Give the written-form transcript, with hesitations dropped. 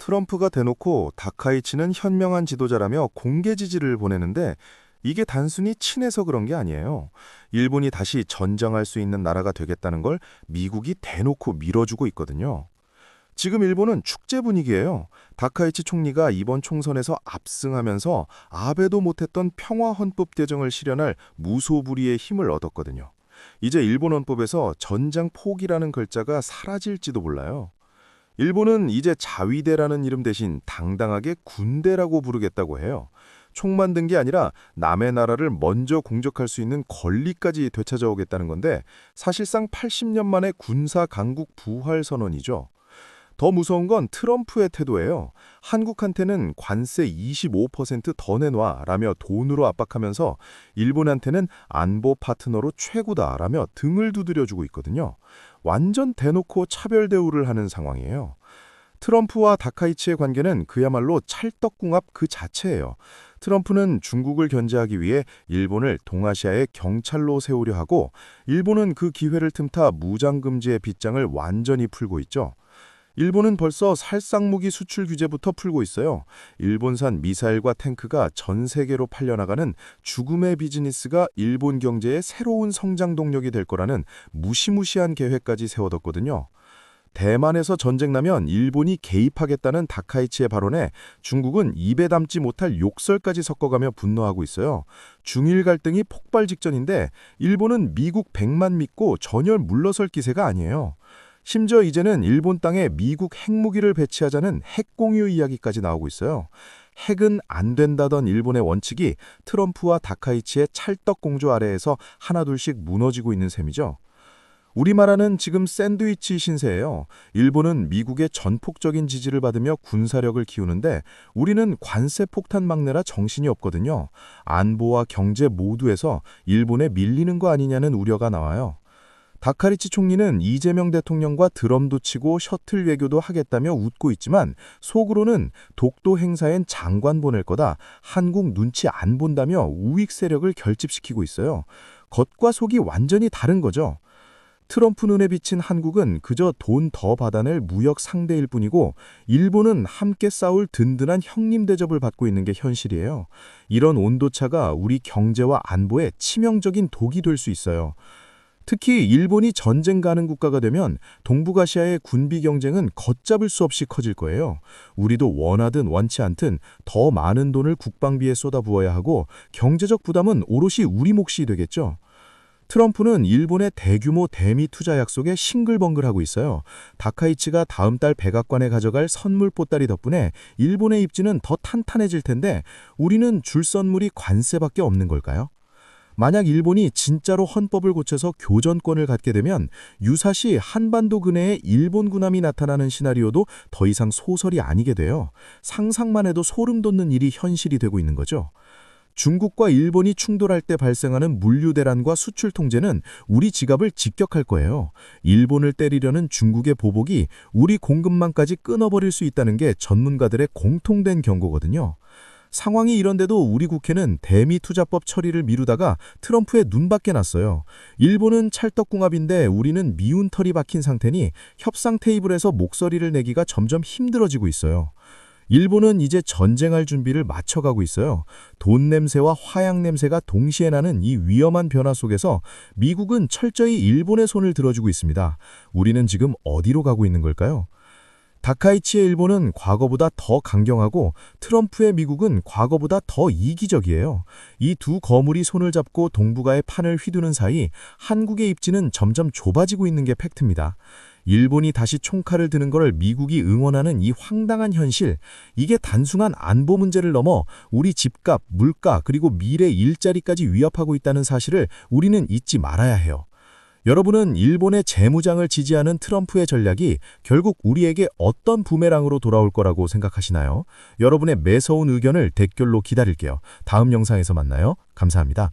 트럼프가 대놓고 다카이치는 현명한 지도자라며 공개 지지를 보내는데 이게 단순히 친해서 그런 게 아니에요. 일본이 다시 전쟁할 수 있는 나라가 되겠다는 걸 미국이 대놓고 밀어주고 있거든요. 지금 일본은 축제 분위기예요. 다카이치 총리가 이번 총선에서 압승하면서 아베도 못했던 평화 헌법 개정을 실현할 무소불위의 힘을 얻었거든요. 이제 일본 헌법에서 전장 포기라는 글자가 사라질지도 몰라요. 일본은 이제 자위대라는 이름 대신 당당하게 군대라고 부르겠다고 해요. 총 만든 게 아니라 남의 나라를 먼저 공격할 수 있는 권리까지 되찾아 오겠다는 건데 사실상 80년 만에 군사 강국 부활 선언이죠. 더 무서운 건 트럼프의 태도예요. 한국한테는 관세 25%더 내놔라며 돈으로 압박하면서 일본한테는 안보 파트너로 최고다라며 등을 두드려주고 있거든요. 완전 대놓고 차별 대우를 하는 상황이에요. 트럼프와 다카이치의 관계는 그야말로 찰떡궁합 그 자체예요. 트럼프는 중국을 견제하기 위해 일본을 동아시아의 경찰로 세우려 하고 일본은 그 기회를 틈타 무장금지의 빗장을 완전히 풀고 있죠. 일본은 벌써 살상무기 수출 규제부터 풀고 있어요. 일본산 미사일과 탱크가 전 세계로 팔려나가는 죽음의 비즈니스가 일본 경제의 새로운 성장 동력이 될 거라는 무시무시한 계획까지 세워뒀거든요. 대만에서 전쟁 나면 일본이 개입하겠다는 다카이치의 발언에 중국은 입에 담지 못할 욕설까지 섞어가며 분노하고 있어요. 중일 갈등이 폭발 직전인데 일본은 미국 100만 믿고 전혀 물러설 기세가 아니에요. 심지어 이제는 일본 땅에 미국 핵무기를 배치하자는 핵공유 이야기까지 나오고 있어요. 핵은 안 된다던 일본의 원칙이 트럼프와 다카이치의 찰떡공조 아래에서 하나둘씩 무너지고 있는 셈이죠. 우리나라는 지금 샌드위치 신세예요. 일본은 미국의 전폭적인 지지를 받으며 군사력을 키우는데 우리는 관세 폭탄 막내라 정신이 없거든요. 안보와 경제 모두에서 일본에 밀리는 거 아니냐는 우려가 나와요. 다카이치 총리는 이재명 대통령과 드럼도 치고 셔틀 외교도 하겠다며 웃고 있지만 속으로는 독도 행사엔 장관 보낼 거다, 한국 눈치 안 본다며 우익 세력을 결집시키고 있어요. 겉과 속이 완전히 다른 거죠. 트럼프 눈에 비친 한국은 그저 돈 더 받아낼 무역 상대일 뿐이고 일본은 함께 싸울 든든한 형님 대접을 받고 있는 게 현실이에요. 이런 온도차가 우리 경제와 안보에 치명적인 독이 될 수 있어요. 특히 일본이 전쟁 가는 국가가 되면 동북아시아의 군비 경쟁은 걷잡을 수 없이 커질 거예요. 우리도 원하든 원치 않든 더 많은 돈을 국방비에 쏟아부어야 하고 경제적 부담은 오롯이 우리 몫이 되겠죠. 트럼프는 일본의 대규모 대미 투자 약속에 싱글벙글하고 있어요. 다카이치가 다음 달 백악관에 가져갈 선물 보따리 덕분에 일본의 입지는 더 탄탄해질 텐데 우리는 줄 선물이 관세밖에 없는 걸까요? 만약 일본이 진짜로 헌법을 고쳐서 교전권을 갖게 되면 유사시 한반도 근해에 일본 군함이 나타나는 시나리오도 더 이상 소설이 아니게 돼요. 상상만 해도 소름 돋는 일이 현실이 되고 있는 거죠. 중국과 일본이 충돌할 때 발생하는 물류 대란과 수출 통제는 우리 지갑을 직격할 거예요. 일본을 때리려는 중국의 보복이 우리 공급망까지 끊어버릴 수 있다는 게 전문가들의 공통된 경고거든요. 상황이 이런데도 우리 국회는 대미 투자법 처리를 미루다가 트럼프의 눈밖에 났어요. 일본은 찰떡궁합인데 우리는 미운 털이 박힌 상태니 협상 테이블에서 목소리를 내기가 점점 힘들어지고 있어요. 일본은 이제 전쟁할 준비를 맞춰가고 있어요. 돈 냄새와 화약 냄새가 동시에 나는 이 위험한 변화 속에서 미국은 철저히 일본의 손을 들어주고 있습니다. 우리는 지금 어디로 가고 있는 걸까요? 다카이치의 일본은 과거보다 더 강경하고 트럼프의 미국은 과거보다 더 이기적이에요. 이 두 거물이 손을 잡고 동북아의 판을 휘두는 사이 한국의 입지는 점점 좁아지고 있는 게 팩트입니다. 일본이 다시 총칼을 드는 걸 미국이 응원하는 이 황당한 현실, 이게 단순한 안보 문제를 넘어 우리 집값, 물가, 그리고 미래 일자리까지 위협하고 있다는 사실을 우리는 잊지 말아야 해요. 여러분은 일본의 재무장을 지지하는 트럼프의 전략이 결국 우리에게 어떤 부메랑으로 돌아올 거라고 생각하시나요? 여러분의 매서운 의견을 댓글로 기다릴게요. 다음 영상에서 만나요. 감사합니다.